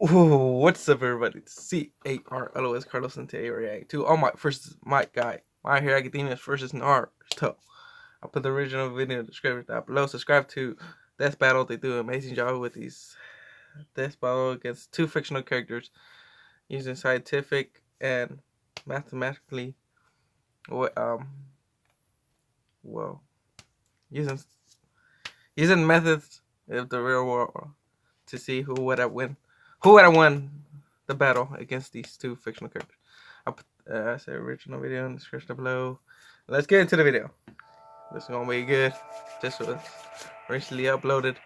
Ooh, what's up, everybody? It's C-A-R-L-O-S Carlos, and today we're reacting to All Might versus Might Guy. My Hero Academia versus Naruto. I'll put the original video in the description down below. Subscribe to Death Battle. They do an amazing job with these Death Battle against two fictional characters using scientific and mathematically, using methods of the real world to see who would have won the battle against these two fictional characters. I'll put the original video in the description below. Let's get into the video. This is gonna be good. This was recently uploaded.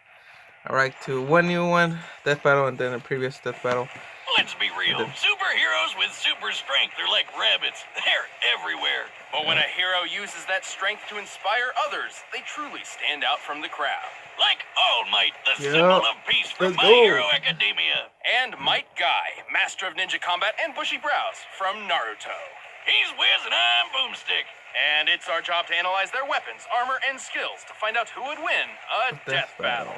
I react to one new one, Death Battle, and then a previous Death Battle. Let's be real. Superheroes with super strength are like rabbits. They're everywhere. But when a hero uses that strength to inspire others, they truly stand out from the crowd. Like All Might, the symbol of peace from My Hero Academia. And Might Guy, master of ninja combat and bushy brows from Naruto. He's Wiz and I'm Boomstick. And it's our job to analyze their weapons, armor, and skills to find out who would win a death battle.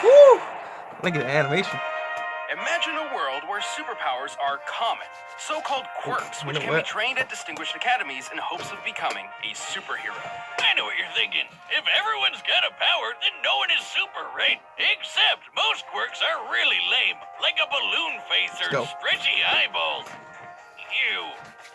Woo! Look at the animation. Imagine a world where superpowers are common, so-called quirks, which can be trained at distinguished academies in hopes of becoming a superhero. I know what you're thinking. If everyone's got a power, then no one is super, right? Except most quirks are really lame, like a balloon face or stretchy eyeballs. Ew.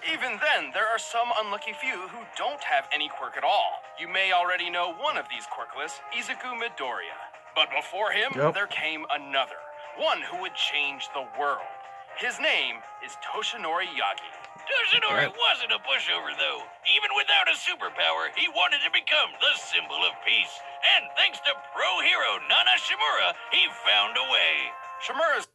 Even then, there are some unlucky few who don't have any quirk at all. You may already know one of these quirkless, Izuku Midoriya. But before him, there came another. One who would change the world. His name is Toshinori Yagi. Toshinori wasn't a pushover, though. Even without a superpower, he wanted to become the symbol of peace. And thanks to pro hero Nana Shimura, he found a way. Shimura's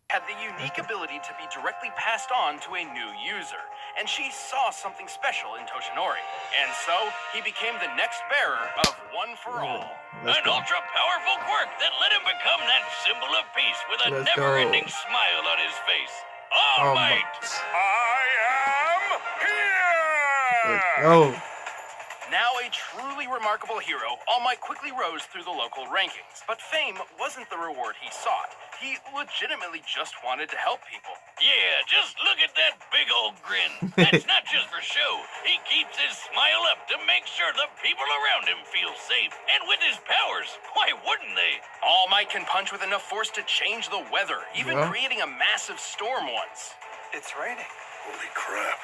had the unique ability to be directly passed on to a new user, and she saw something special in Toshinori. And so, he became the next bearer of One for All. An ultra-powerful quirk that let him become that symbol of peace with a never-ending smile on his face. All Might! I am here! Now a truly remarkable hero, All Might quickly rose through the local rankings. But fame wasn't the reward he sought. He legitimately just wanted to help people. Yeah, just look at that big old grin. That's not just for show. He keeps his smile up to make sure the people around him feel safe. And with his powers, why wouldn't they? All Might can punch with enough force to change the weather, even creating a massive storm once. It's raining. Holy crap.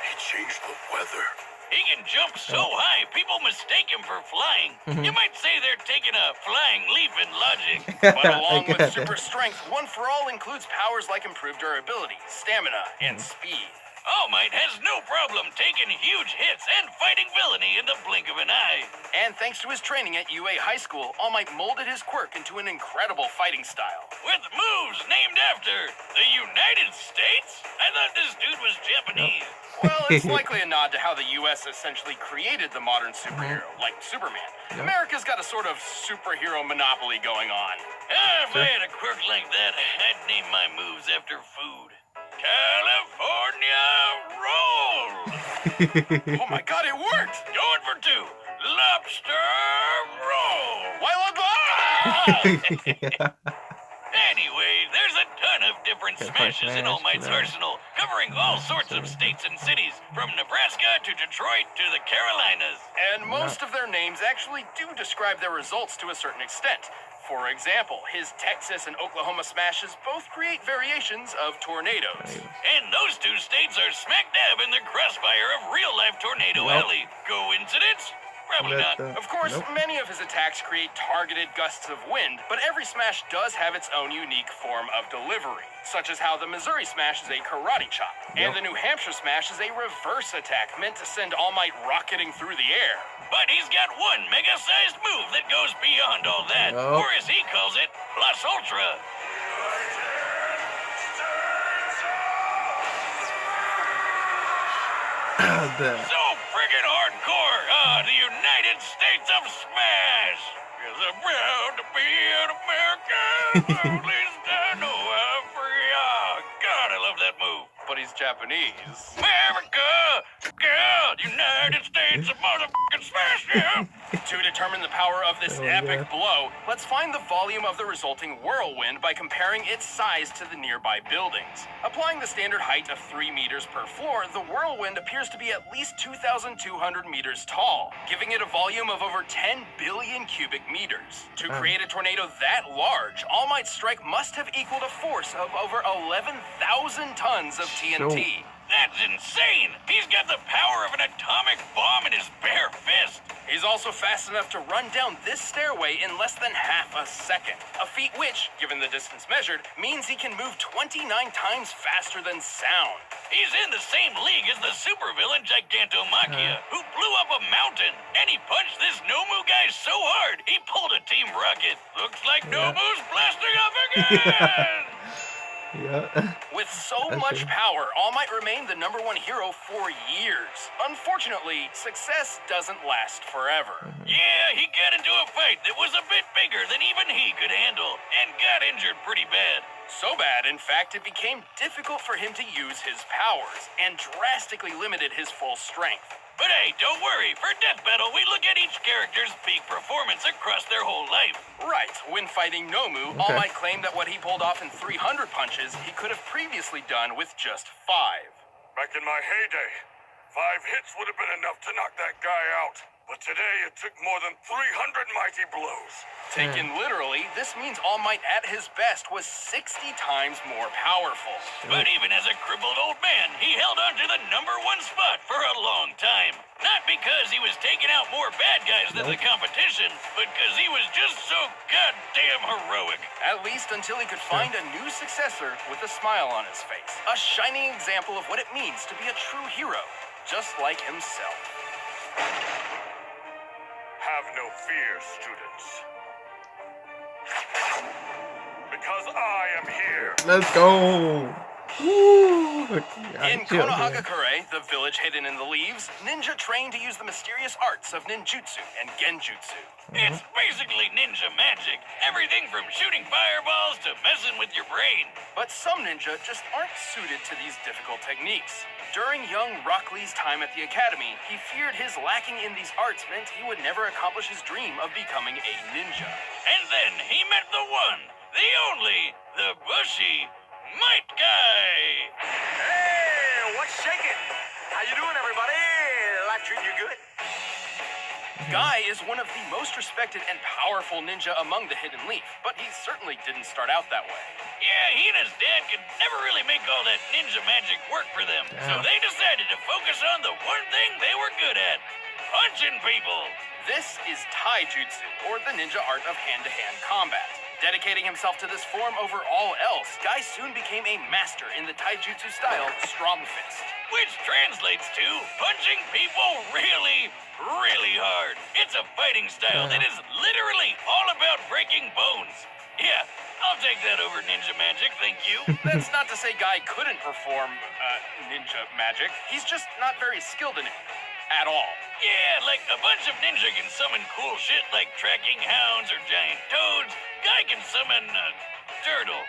He changed the weather. He can jump so high, people mistake him for flying. You might say they're taking a flying leap in logic. But along with super strength, One for All includes powers like improved durability, stamina, and speed. All Might has no problem taking huge hits and fighting villainy in the blink of an eye. And thanks to his training at UA High School, All Might molded his quirk into an incredible fighting style. With moves named after the United States? I thought this dude was Japanese. Well, it's likely a nod to how the U.S. essentially created the modern superhero, like Superman. America's got a sort of superhero monopoly going on. If I had a quirk like that, I'd name my moves after food. California roll! Oh my god, it worked! Going for two. Lobster roll! Anyway, there's a ton of different smashes in All Might's arsenal, covering all sorts of states and cities, from Nebraska to Detroit to the Carolinas. And most of their names actually do describe their results to a certain extent. For example, his Texas and Oklahoma smashes both create variations of tornadoes. And those two states are smack dab in the crossfire of real-life Tornado Alley. Coincidence? Probably not. Of course, many of his attacks create targeted gusts of wind, but every smash does have its own unique form of delivery, such as how the Missouri smash is a karate chop, and the New Hampshire smash is a reverse attack meant to send All Might rocketing through the air. But he's got one mega-sized move that goes beyond all that, or as he calls it, plus ultra. So friggin' hardcore! The United States of Smash! Yes, I'm proud to be an American. At least I know I'm free. God, I love that move. But he's Japanese. America! God, United States of motherfucking Smash, yeah! To determine the power of this epic blow, let's find the volume of the resulting whirlwind by comparing its size to the nearby buildings. Applying the standard height of 3 meters per floor, the whirlwind appears to be at least 2,200 meters tall, giving it a volume of over 10 billion cubic meters. To create a tornado that large, All Might's strike must have equaled a force of over 11,000 tons of TNT. That's insane! He's got the power of an atomic bomb in his bare fist! He's also fast enough to run down this stairway in less than half a second. A feat which, given the distance measured, means he can move 29 times faster than sound. He's in the same league as the supervillain Gigantomachia, who blew up a mountain. And he punched this Nomu guy so hard, he pulled a Team Rocket. Looks like Nomu's blasting off again! Yeah. With so much power, All Might remained the #1 hero for years. Unfortunately, success doesn't last forever. Yeah, he got into a fight that was a bit bigger than even he could handle, and got injured pretty bad. So bad, in fact, it became difficult for him to use his powers, and drastically limited his full strength. But hey, don't worry, for Death Battle, we look at each character's peak performance across their whole life. Right, when fighting Nomu, All Might claimed that what he pulled off in 300 punches, he could have previously done with just 5. Back in my heyday, 5 hits would have been enough to knock that guy out. But today, it took more than 300 mighty blows. Taken literally, this means All Might at his best was 60 times more powerful. But even as a crippled old man, he held on to the #1 spot for a long time. Not because he was taking out more bad guys than the competition, but because he was just so goddamn heroic. At least until he could find a new successor with a smile on his face. A shining example of what it means to be a true hero, just like himself. Have no fear, students. Because I am here. Let's go. Woo. In Konohagakure, the village hidden in the leaves, ninja train to use the mysterious arts of ninjutsu and genjutsu. It's basically ninja magic. Everything from shooting fireballs to messing with your brain. But some ninja just aren't suited to these difficult techniques. During young Rock Lee's time at the academy, he feared his lacking in these arts meant he would never accomplish his dream of becoming a ninja. And then he met the one, the only, the bushy Might Guy. Hey, what's shaking? How you doing, everybody? Life treating you good? Guy is one of the most respected and powerful ninja among the Hidden Leaf, but he certainly didn't start out that way. Yeah, he and his dad could never really make all that ninja magic work for them, so they decided to focus on the one thing they were good at, punching people. This is Taijutsu, or the ninja art of hand-to-hand combat. Dedicating himself to this form over all else, Guy soon became a master in the Taijutsu style Strong Fist. Which translates to punching people really, really hard. It's a fighting style that is literally all about breaking bones. Yeah, I'll take that over ninja magic, thank you. That's not to say Guy couldn't perform, ninja magic. He's just not very skilled in it. At all. Yeah, like a bunch of ninja can summon cool shit like tracking hounds or giant toads. Guy can summon a turtle.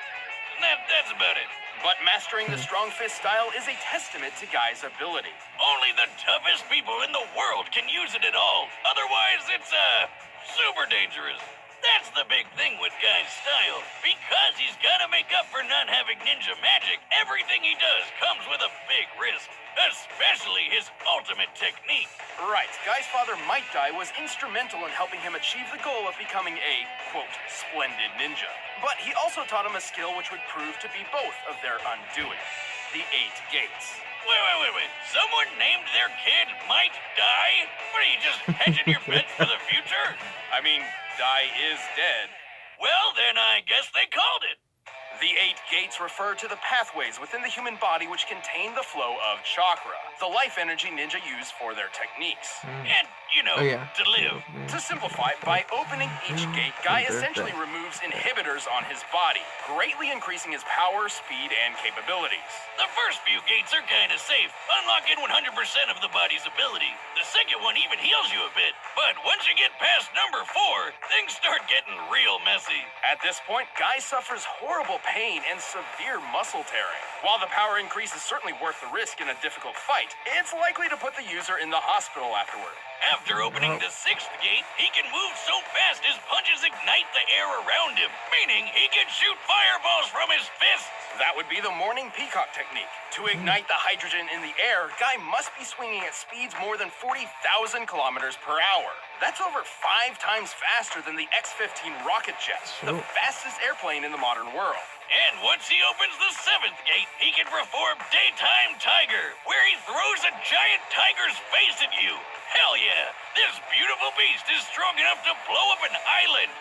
That's about it. But mastering the Strong Fist style is a testament to Guy's ability. Only the toughest people in the world can use it at all. Otherwise, it's, super dangerous. That's the big thing with Guy's style. Because he's gotta make up for not having ninja magic, everything he does comes with a big risk. Especially his ultimate technique. Right, Guy's father Might Guy was instrumental in helping him achieve the goal of becoming a, quote, splendid ninja. But he also taught him a skill which would prove to be both of their undoing. The 8 Gates. Wait. Someone named their kid Might Die? What are you, just hedging your bets for the future? I mean, Die is dead. Well, then I guess they called it. The 8 Gates refer to the pathways within the human body which contain the flow of chakra, the life energy ninja use for their techniques. And, you know, to live. To simplify, by opening each gate, Guy essentially removes inhibitors on his body, greatly increasing his power, speed, and capabilities. The first few gates are kinda safe, unlocking 100% of the body's ability. The second one even heals you a bit, but once you get past number 4, things start getting real messy. At this point, Guy suffers horrible pain and severe muscle tearing. While the power increase is certainly worth the risk in a difficult fight, it's likely to put the user in the hospital afterward. After opening the 6th gate, he can move so fast his punches ignite the air around him, meaning he can shoot fireballs from his fists. That would be the Morning Peacock technique. To ignite the hydrogen in the air, Guy must be swinging at speeds more than 40,000 kilometers per hour. That's over 5 times faster than the X-15 rocket jet, the fastest airplane in the modern world. And once he opens the 7th gate, he can perform Daytime Tiger, where he throws a giant tiger's face at you. Hell yeah! This beautiful beast is strong enough to blow up an island.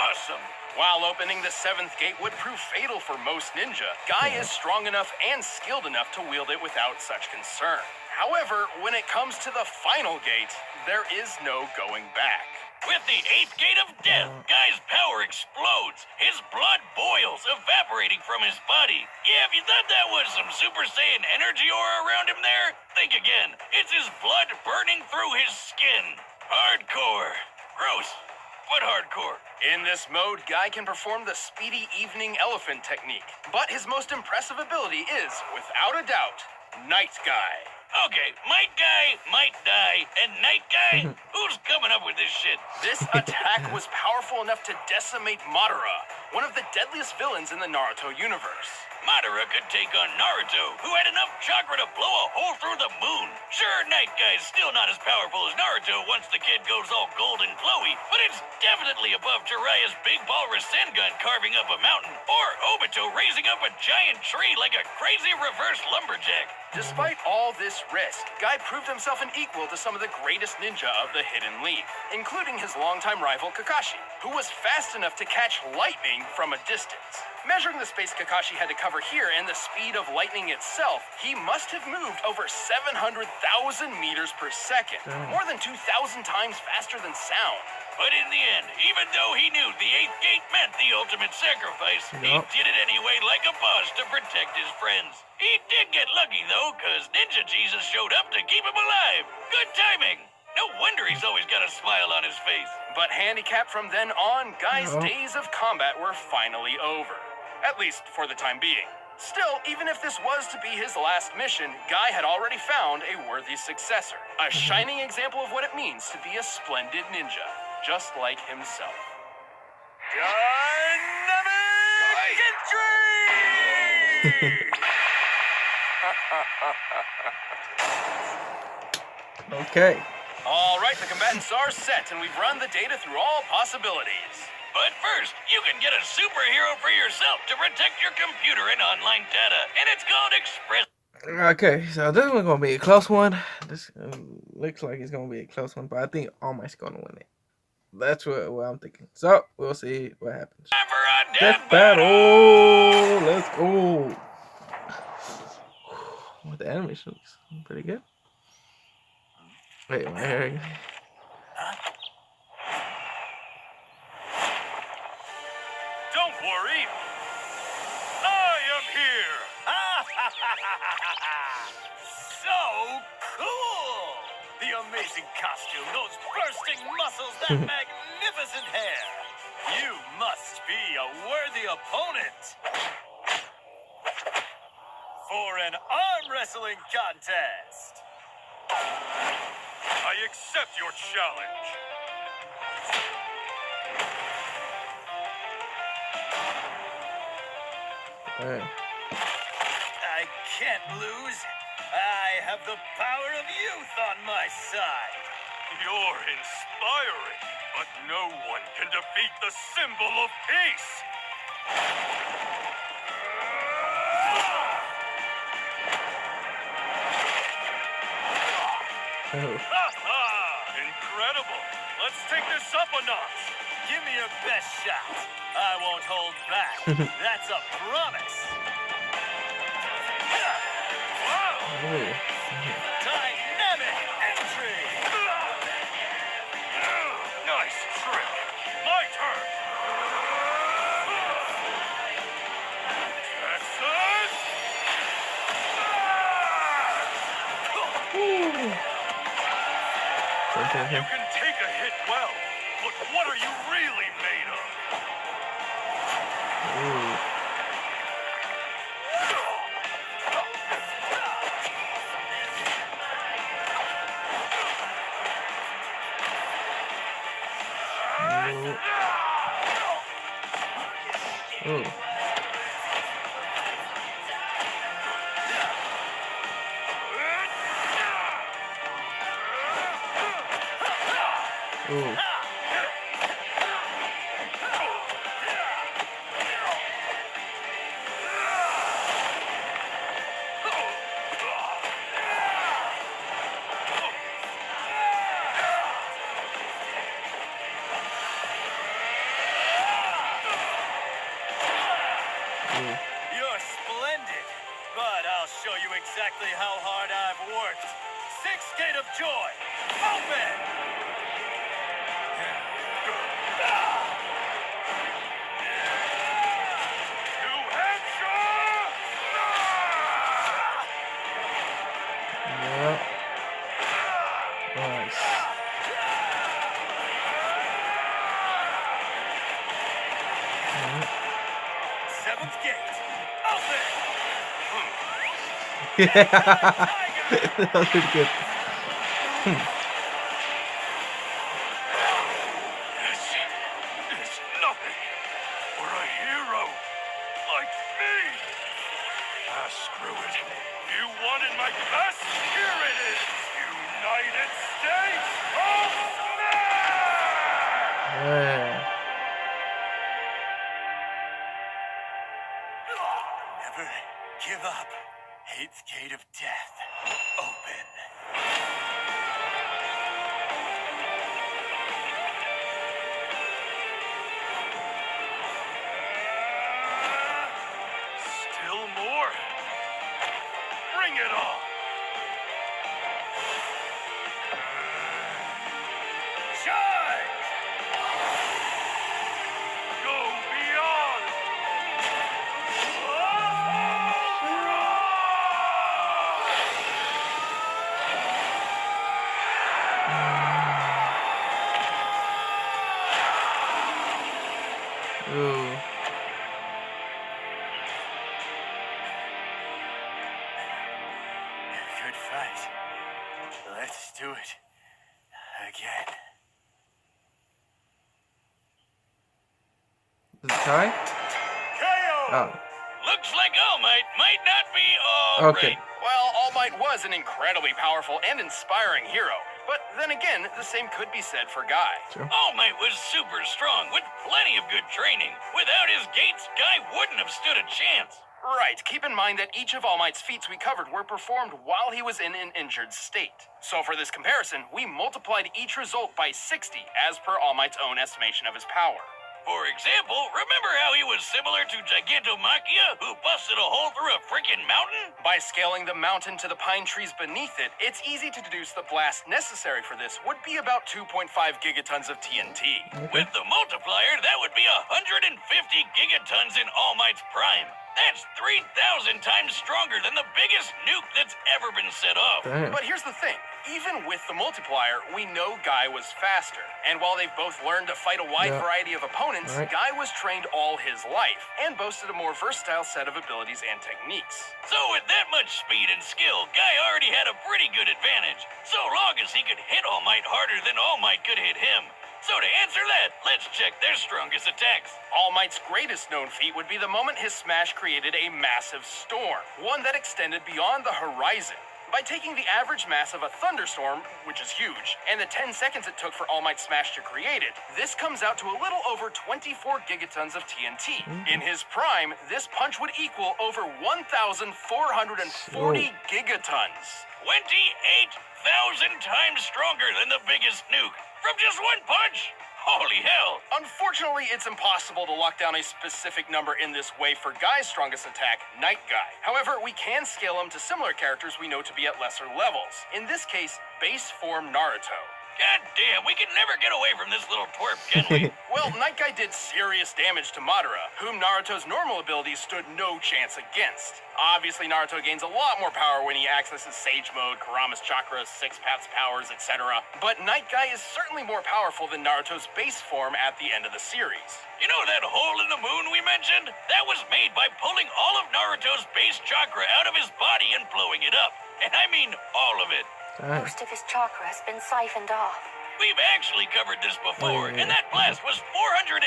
Awesome. While opening the 7th gate would prove fatal for most ninja, Guy is strong enough and skilled enough to wield it without such concern. However, when it comes to the final gate, there is no going back. With the 8th gate of death, Guy's power explodes. His blood boils, evaporating from his body. Yeah, if you thought that was some Super Saiyan energy aura around him there, think again. It's his blood burning through his skin. Hardcore. Gross, but hardcore. In this mode, Guy can perform the Speedy Evening Elephant technique. But his most impressive ability is, without a doubt, Night Guy. Okay, Might Guy, Might Die, and Night Guy? Who's coming up with this shit? This attack was powerful enough to decimate Madara, one of the deadliest villains in the Naruto universe. Madara could take on Naruto, who had enough chakra to blow a hole through the moon. Sure, Night Guy's still not as powerful as Naruto once the kid goes all gold and glowy, but it's definitely above Jiraiya's big ball Rasengan carving up a mountain, or Obito raising up a giant tree like a crazy reverse lumberjack. Despite all this risk, Guy proved himself an equal to some of the greatest ninja of the Hidden League, including his longtime rival Kakashi, who was fast enough to catch lightning from a distance. Measuring the space Kakashi had to cover here and the speed of lightning itself, he must have moved over 700,000 meters per second, more than 2,000 times faster than sound. But in the end, even though he knew the 8th gate meant the ultimate sacrifice, he did it anyway like a boss to protect his friends. He did get lucky though, cause Ninja Jesus showed up to keep him alive. Good timing. No wonder he's always got a smile on his face. But handicapped from then on, Guy's days of combat were finally over. At least for the time being. Still, even if this was to be his last mission, Guy had already found a worthy successor. A shining example of what it means to be a splendid ninja, just like himself. Dynamic entry! Okay. All right, the combatants are set, and we've run the data through all possibilities. But first, you can get a superhero for yourself to protect your computer and online data, and it's called Express. Okay, so this one's gonna be a close one. This looks like it's gonna be a close one, but I think All Might's gonna win it. That's what I'm thinking. So we'll see what happens. Time for a Death battle. Let's go. Well, the animation looks pretty good. Wait, my hair. Don't worry. I am here. So cool! The amazing costume, those bursting muscles, that magnificent hair. You must be a worthy opponent for an arm wrestling contest. I accept your challenge. Alright. I can't lose. I have the power of youth on my side. You're inspiring, but no one can defeat the symbol of peace. Incredible. Let's take this up a notch. Give me your best shot. I won't hold back. That's a promise. Dynamic entry. Nice trick. My turn. Texas. You can take a hit well, but what are you really made of? Ooh. Ooh. You're splendid, but I'll show you exactly how hard I've worked. Sixth Gate of Joy, open! New Hampshire! Yeah. Nice. Seventh Gate, open! Yeah. That was pretty good. It's nothing for a hero like me. Ah, screw it. You wanted my best? Here it is. United States of Smash! Yeah. Never give up. Eighth Gate of Death, open. Still more. Bring it on. Shine! Go beyond. Ooh. Good fight. Let's do it again. Is it tie? KO! Oh. Looks like All Might might not be all Okay. right. Well, All Might was an incredibly powerful and inspiring hero. But then again, the same could be said for Guy. Sure. All Might was super strong with plenty of good training. Without his gates, Guy wouldn't have stood a chance. Right. Keep in mind that each of All Might's feats we covered were performed while he was in an injured state. So for this comparison, we multiplied each result by 60 as per All Might's own estimation of his power. For example, remember how he was similar to Gigantomachia, who busted a hole through a freaking mountain? By scaling the mountain to the pine trees beneath it, it's easy to deduce the blast necessary for this would be about 2.5 gigatons of TNT. With the multiplier, that would be 150 gigatons in All Might's prime. That's 3,000 times stronger than the biggest nuke that's ever been set off. Damn. But here's the thing. Even with the multiplier, we know Guy was faster. And while they've both learned to fight a wide Yeah. variety of opponents, Right. Guy was trained all his life and boasted a more versatile set of abilities and techniques. So with that much speed and skill, Guy already had a pretty good advantage. So long as he could hit All Might harder than All Might could hit him. So to answer that, let's check their strongest attacks. All Might's greatest known feat would be the moment his smash created a massive storm, one that extended beyond the horizon. By taking the average mass of a thunderstorm, which is huge, and the 10 seconds it took for All Might's smash to create it, this comes out to a little over 24 gigatons of TNT. In his prime, this punch would equal over 1,440 gigatons. 28,000 times stronger than the biggest nuke. From just one punch? Holy hell! Unfortunately, it's impossible to lock down a specific number in this way for Guy's strongest attack, Night Guy. However, we can scale him to similar characters we know to be at lesser levels. In this case, base form Naruto. God damn, we can never get away from this little twerp, can we? Well, Night Guy did serious damage to Madara, whom Naruto's normal abilities stood no chance against. Obviously, Naruto gains a lot more power when he accesses Sage Mode, Kurama's chakras, Six Paths powers, etc. But Night Guy is certainly more powerful than Naruto's base form at the end of the series. You know that hole in the moon we mentioned? That was made by pulling all of Naruto's base chakra out of his body and blowing it up. And I mean all of it. Damn. Most of his chakra has been siphoned off. We've actually covered this before, and that blast was 480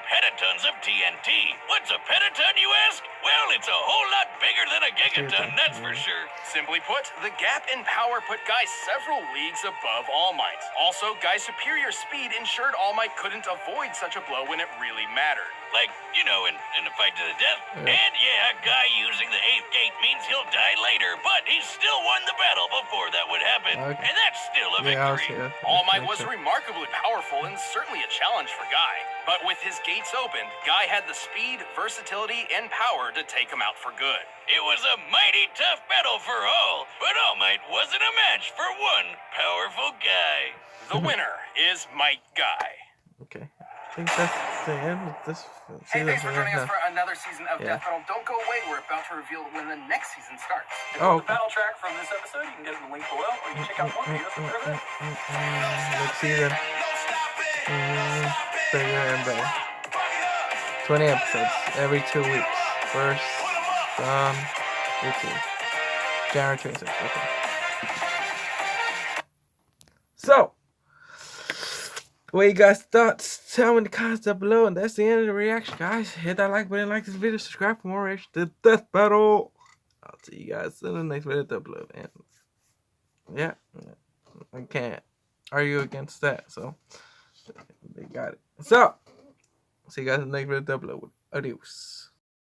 petatons of TNT. What's a petaton, you ask? Well, it's a whole lot bigger than a gigaton, that's for sure. Simply put, the gap in power put Guy several leagues above All Might. Also, Guy's superior speed ensured All Might couldn't avoid such a blow when it really mattered. Like, you know, in a fight to the death. Yeah. And yeah, Guy using the 8th gate means he'll die later, but he still won the battle before that would happen. Okay. And that's still a Yeah, victory. All Might was remarkably powerful and certainly a challenge for Guy. But with his gates opened, Guy had the speed, versatility, and power to take him out for good. It was a mighty tough battle for all, but All Might wasn't a match for one powerful guy. The winner is Might Guy. Okay. I think that's the end of this. Hey, thanks for joining us for another season of Yeah. Death Battle. Don't go away. We're about to reveal when the next season starts. Oh, The battle track from this episode, you can get it in the link below, or you can check out more videos from there. Next season. Bigger and better. 20 episodes every 2 weeks. First on YouTube. January 26th. Okay. So, what you guys thoughts? Tell me in the comments down below. And that's the end of the reaction, guys. Hit that like button, like this video, subscribe for more reaction to Death Battle. I'll see you guys in the next video down below. And yeah, I can't argue against that. So, they got it. So, see you guys in the next video down below. Adios.